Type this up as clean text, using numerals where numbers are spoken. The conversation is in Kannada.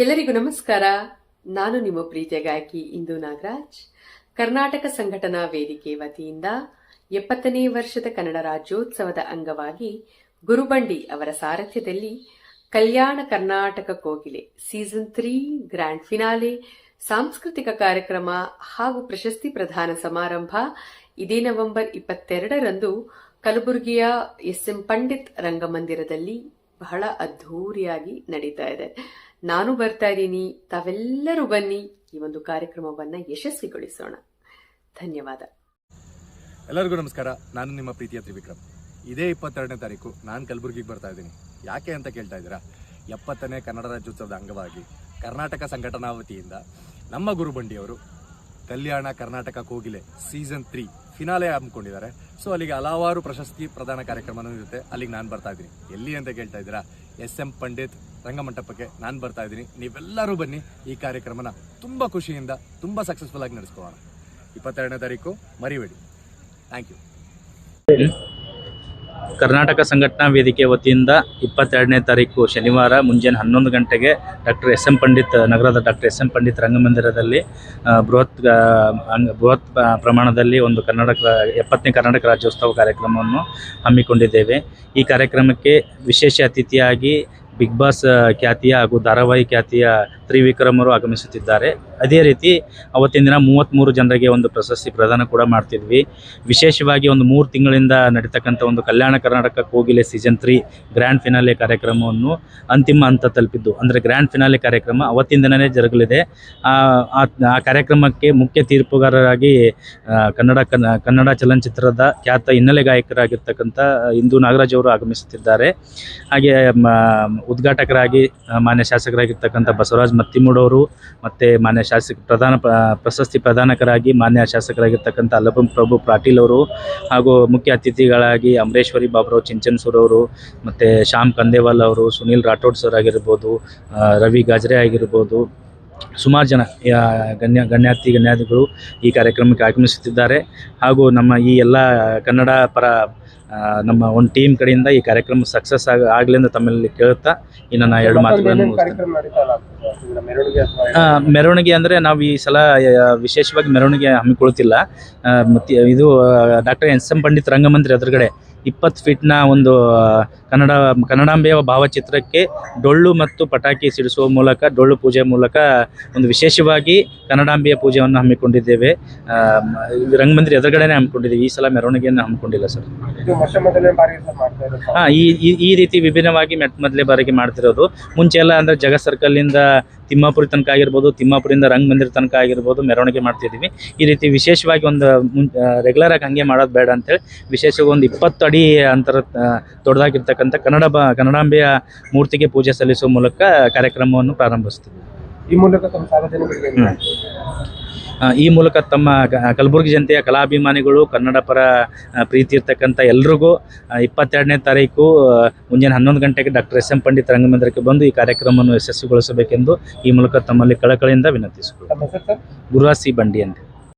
ಎಲ್ಲರಿಗೂ ನಮಸ್ಕಾರ. ನಾನು ನಿಮ್ಮ ಪ್ರೀತಿಯ ಗಾಯಕಿ ಇಂದು ನಾಗರಾಜ್. ಕರ್ನಾಟಕ ಸಂಘಟನಾ ವೇದಿಕೆ ವತಿಯಿಂದ 70ನೇ ವರ್ಷದ ಕನ್ನಡ ರಾಜ್ಯೋತ್ಸವದ ಅಂಗವಾಗಿ ಗುರುಬಂಡಿ ಅವರ ಸಾರಥ್ಯದಲ್ಲಿ ಕಲ್ಯಾಣ ಕರ್ನಾಟಕ ಕೋಗಿಲೆ ಸೀಸನ್ 3 ಗ್ರ್ಯಾಂಡ್ ಫಿನಾಲೆ ಸಾಂಸ್ಕೃತಿಕ ಕಾರ್ಯಕ್ರಮ ಹಾಗೂ ಪ್ರಶಸ್ತಿ ಪ್ರದಾನ ಸಮಾರಂಭ ಇದೇ ನವೆಂಬರ್ 22ರಂದು ಕಲಬುರಗಿಯ ಎಸ್.ಎಂ. ಪಂಡಿತ್ ರಂಗಮಂದಿರದಲ್ಲಿ ಬಹಳ ಅದ್ಧೂರಿಯಾಗಿ ನಡೀತಾ ಇದೆ. ನಾನು ಬರ್ತಾ ಇದ್ದೀನಿ, ತಾವೆಲ್ಲರೂ ಬನ್ನಿ, ಈ ಒಂದು ಕಾರ್ಯಕ್ರಮವನ್ನು ಯಶಸ್ವಿಗೊಳಿಸೋಣ. ಧನ್ಯವಾದ. ಎಲ್ಲರಿಗೂ ನಮಸ್ಕಾರ. ನಾನು ನಿಮ್ಮ ಪ್ರೀತಿಯ ತ್ರಿವಿಕ್ರಮ್. ಇದೇ 22ನೇ ತಾರೀಕು ನಾನು ಕಲಬುರಗಿಗೆ ಬರ್ತಾ ಇದ್ದೀನಿ. ಯಾಕೆ ಅಂತ ಕೇಳ್ತಾ ಇದ್ದೀರಾ? 70ನೇ ಕನ್ನಡ ರಾಜ್ಯೋತ್ಸವದ ಅಂಗವಾಗಿ ಕರ್ನಾಟಕ ಸಂಘಟನಾ ವತಿಯಿಂದ ನಮ್ಮ ಗುರುಬಂಡಿಯವರು ಕಲ್ಯಾಣ ಕರ್ನಾಟಕ ಕೋಗಿಲೆ ಸೀಸನ್ 3 ಫಿನಾಲೆ ಹಮ್ಮಿಕೊಂಡಿದ್ದಾರೆ. ಸೊ ಅಲ್ಲಿಗೆ ಹಲವಾರು ಪ್ರಶಸ್ತಿ ಪ್ರದಾನ ಕಾರ್ಯಕ್ರಮನೂ ಇರುತ್ತೆ. ಅಲ್ಲಿಗೆ ನಾನು ಬರ್ತಾ ಇದ್ದೀನಿ. ಎಲ್ಲಿ ಅಂತ ಕೇಳ್ತಾ ಇದ್ದೀರಾ? ಎಸ್.ಎಂ. ಪಂಡಿತ್ ರಂಗಮಂಟಪಕ್ಕೆ ನಾನು ಬರ್ತಾ ಇದ್ದೀನಿ. ನೀವೆಲ್ಲರೂ ಬನ್ನಿ, ಈ ಕಾರ್ಯಕ್ರಮನ ತುಂಬ ಖುಷಿಯಿಂದ ತುಂಬ ಸಕ್ಸಸ್ಫುಲ್ ಆಗಿ ನಡೆಸ್ಕೊಳ್ಳೋಣ. 22ನೇ ತಾರೀಕು ಮರಿಬೇಡಿ. Thank you. ಕರ್ನಾಟಕ ಸಂಘಟನಾ ವೇದಿಕೆ ವತಿಯಿಂದ 22ನೇ ತಾರೀಕು ಶನಿವಾರ ಮುಂಜಾನೆ 11 ಗಂಟೆಗೆ ಡಾಕ್ಟರ್ ಎಸ್.ಎಂ. ಪಂಡಿತ್ ನಗರದ ಡಾಕ್ಟರ್ ಎಸ್.ಎಂ. ಪಂಡಿತ್ ರಂಗಮಂದಿರದಲ್ಲಿ ಬೃಹತ್ ಪ್ರಮಾಣದಲ್ಲಿ ಒಂದು 70ನೇ ಕರ್ನಾಟಕ ರಾಜ್ಯೋತ್ಸವ ಕಾರ್ಯಕ್ರಮವನ್ನು ಹಮ್ಮಿಕೊಂಡಿದ್ದೇವೆ. ಈ ಕಾರ್ಯಕ್ರಮಕ್ಕೆ ವಿಶೇಷ ಅತಿಥಿಯಾಗಿ ಬಿಗ್ ಬಾಸ್ ಖ್ಯಾತಿಯ ಹಾಗೂ ಧಾರಾವಾಹಿ ಖ್ಯಾತಿಯ ತ್ರಿವಿಕ್ರಮರು ಆಗಮಿಸುತ್ತಿದ್ದಾರೆ. ಅದೇ ರೀತಿ ಅವತ್ತಿನ ದಿನ 33 ಜನರಿಗೆ ಒಂದು ಪ್ರಶಸ್ತಿ ಪ್ರದಾನ ಕೂಡ ಮಾಡ್ತಿದ್ವಿ. ವಿಶೇಷವಾಗಿ ಒಂದು 3 ತಿಂಗಳಿಂದ ನಡೀತಕ್ಕಂಥ ಒಂದು ಕಲ್ಯಾಣ ಕರ್ನಾಟಕ ಕೋಗಿಲೆ ಸೀಸನ್ 3 ಗ್ರ್ಯಾಂಡ್ ಫಿನಾಲೆ ಕಾರ್ಯಕ್ರಮವನ್ನು ಅಂತಿಮ ಹಂತ ತಲುಪಿದ್ದು. ಅಂದರೆ ಗ್ರ್ಯಾಂಡ್ ಫಿನಾಲೆ ಕಾರ್ಯಕ್ರಮ ಅವತ್ತಿನ ದಿನವೇ ಜರುಗಲಿದೆ. ಆ ಕಾರ್ಯಕ್ರಮಕ್ಕೆ ಮುಖ್ಯ ತೀರ್ಪುಗಾರರಾಗಿ ಕನ್ನಡ ಚಲನಚಿತ್ರದ ಖ್ಯಾತ ಹಿನ್ನೆಲೆ ಗಾಯಕರಾಗಿರ್ತಕ್ಕಂಥ ಇಂದು ನಾಗರಾಜ್ ಅವರು ಆಗಮಿಸುತ್ತಿದ್ದಾರೆ. ಹಾಗೆ ಉದ್ಘಾಟಕರಾಗಿ ಮಾನ್ಯ ಶಾಸಕರಾಗಿರ್ತಕ್ಕಂಥ ಬಸವರಾಜ್ ಮತ್ತಿಮೂಡವರು ಮತ್ತು ಮಾನ್ಯ ಪ್ರಶಸ್ತಿ ಪ್ರದಾನಕರಾಗಿ ಮಾನ್ಯ ಶಾಸಕರಾಗಿರ್ತಕ್ಕಂಥ ಅಲ್ಲಪಂ ಪ್ರಭು ಪಾಟೀಲ್ ಅವರು ಹಾಗೂ ಮುಖ್ಯ ಅತಿಥಿಗಳಾಗಿ ಅಮರೇಶ್ವರಿ ಬಾಬುರಾವ್ ಚಿಂಚನ್ಸೂರ್ ಅವರು ಮತ್ತು ಶ್ಯಾಮ್ ಕಂದೇವಾಲ್ ಅವರು, ಸುನೀಲ್ ರಾಠೋಡ್ ಸರ್ ಆಗಿರ್ಬೋದು, ರವಿ ಗಾಜ್ರೆ ಆಗಿರ್ಬೋದು, ಸುಮಾರು ಜನ ಗಣ್ಯಾತಿಗಳು ಈ ಕಾರ್ಯಕ್ರಮಕ್ಕೆ ಆಗಮಿಸುತ್ತಿದ್ದಾರೆ. ಹಾಗೂ ನಮ್ಮ ಈ ಎಲ್ಲ ಕನ್ನಡ ಪರ ನಮ್ಮ ಒಂದು ಟೀಮ್ ಕಡೆಯಿಂದ ಈ ಕಾರ್ಯಕ್ರಮ ಸಕ್ಸಸ್ ಆಗಲಿ ಅಂತ ತಮ್ಮಲ್ಲಿ ಕೇಳುತ್ತಾ ಇನ್ನು ನಾನು 2 ಮಾತುಗಳನ್ನು ಮೆರವಣಿಗೆ ಅಂದರೆ ನಾವು ಈ ಸಲ ವಿಶೇಷವಾಗಿ ಮೆರವಣಿಗೆ ಹಮ್ಮಿಕೊಳ್ತಿಲ್ಲ. ಮತ್ತು ಇದು ಡಾಕ್ಟರ್ ಎಸ್.ಎಂ. ಪಂಡಿತ್ ರಂಗಮಂದಿರ ಎದುರುಗಡೆ 20 ಫೀಟ್ನ ಒಂದು ಕನ್ನಡಾಂಬೆಯ ಭಾವಚಿತ್ರಕ್ಕೆ ಡೊಳ್ಳು ಮತ್ತು ಪಟಾಕಿ ಸಿಡಿಸುವ ಮೂಲಕ, ಡೊಳ್ಳು ಪೂಜೆ ಮೂಲಕ ಒಂದು ವಿಶೇಷವಾಗಿ ಕನ್ನಡಾಂಬೆಯ ಪೂಜೆಯನ್ನು ಹಮ್ಮಿಕೊಂಡಿದ್ದೇವೆ. ರಂಗಮಂದಿರ ಎದುರುಗಡೆನೇ ಹಮ್ಮಿಕೊಂಡಿದ್ದೀವಿ. ಈ ಸಲ ಮೆರವಣಿಗೆಯನ್ನು ಹಮ್ಮಿಕೊಂಡಿಲ್ಲ ಸರ್. ಈ ರೀತಿ ವಿಭಿನ್ನವಾಗಿ ಮೊದಲೇ ಬಾರಿಗೆ ಮಾಡ್ತಿರೋದು. ಮುಂಚೆ ಎಲ್ಲ ಅಂದರೆ ಜಗ ಸರ್ಕಲ್ನಿಂದ ತಿಮ್ಮಾಪುರಿ ತನಕ ಆಗಿರ್ಬೋದು, ತಿಮ್ಮಾಪುರಿಂದ ರಂಗಮಂದಿರ ತನಕ ಆಗಿರ್ಬೋದು ಮೆರವಣಿಗೆ ಮಾಡ್ತಿದ್ದೀವಿ. ಈ ರೀತಿ ವಿಶೇಷವಾಗಿ ಒಂದು ರೆಗ್ಯುಲರಾಗಿ ಹಾಗೆ ಮಾಡೋದು ಬೇಡ ಅಂತೇಳಿ ವಿಶೇಷವಾಗಿ ಒಂದು 20 ಅಡಿ ಅಂತರ ದೊಡ್ಡದಾಗಿರ್ತಕ್ಕಂಥ ಕನ್ನಡಾಂಬೆಯ ಮೂರ್ತಿಗೆ ಪೂಜೆ ಸಲ್ಲಿಸುವ ಮೂಲಕ ಕಾರ್ಯಕ್ರಮವನ್ನು ಪ್ರಾರಂಭಿಸ್ತೀವಿ. ಈ ಮೂಲಕ ತಮ್ಮ ಕಲಬುರಗಿ ಜನತೆಯ ಕಲಾಭಿಮಾನಿಗಳು, ಕನ್ನಡ ಪರ ಪ್ರೀತಿ ಇರ್ತಕ್ಕಂಥ ಎಲ್ರಿಗೂ 22ನೇ ತಾರೀಕು ಮುಂಜಾನೆ 11 ಗಂಟೆಗೆ ಡಾಕ್ಟರ್ ಎಸ್.ಎಂ. ಪಂಡಿತ್ ರಂಗಮಂದಿರಕ್ಕೆ ಬಂದು ಈ ಕಾರ್ಯಕ್ರಮವನ್ನು ಯಶಸ್ವಿಗೊಳಿಸಬೇಕೆಂದು ಈ ಮೂಲಕ ತಮ್ಮಲ್ಲಿ ಕಳಕಳಿಯಿಂದ ವಿನಂತಿಸಿಕೊಳ್ಳುತ್ತೇನೆ. ಗುರುರಾಜ್ ಸಿ ಬಂಡಿ ಅಂತ.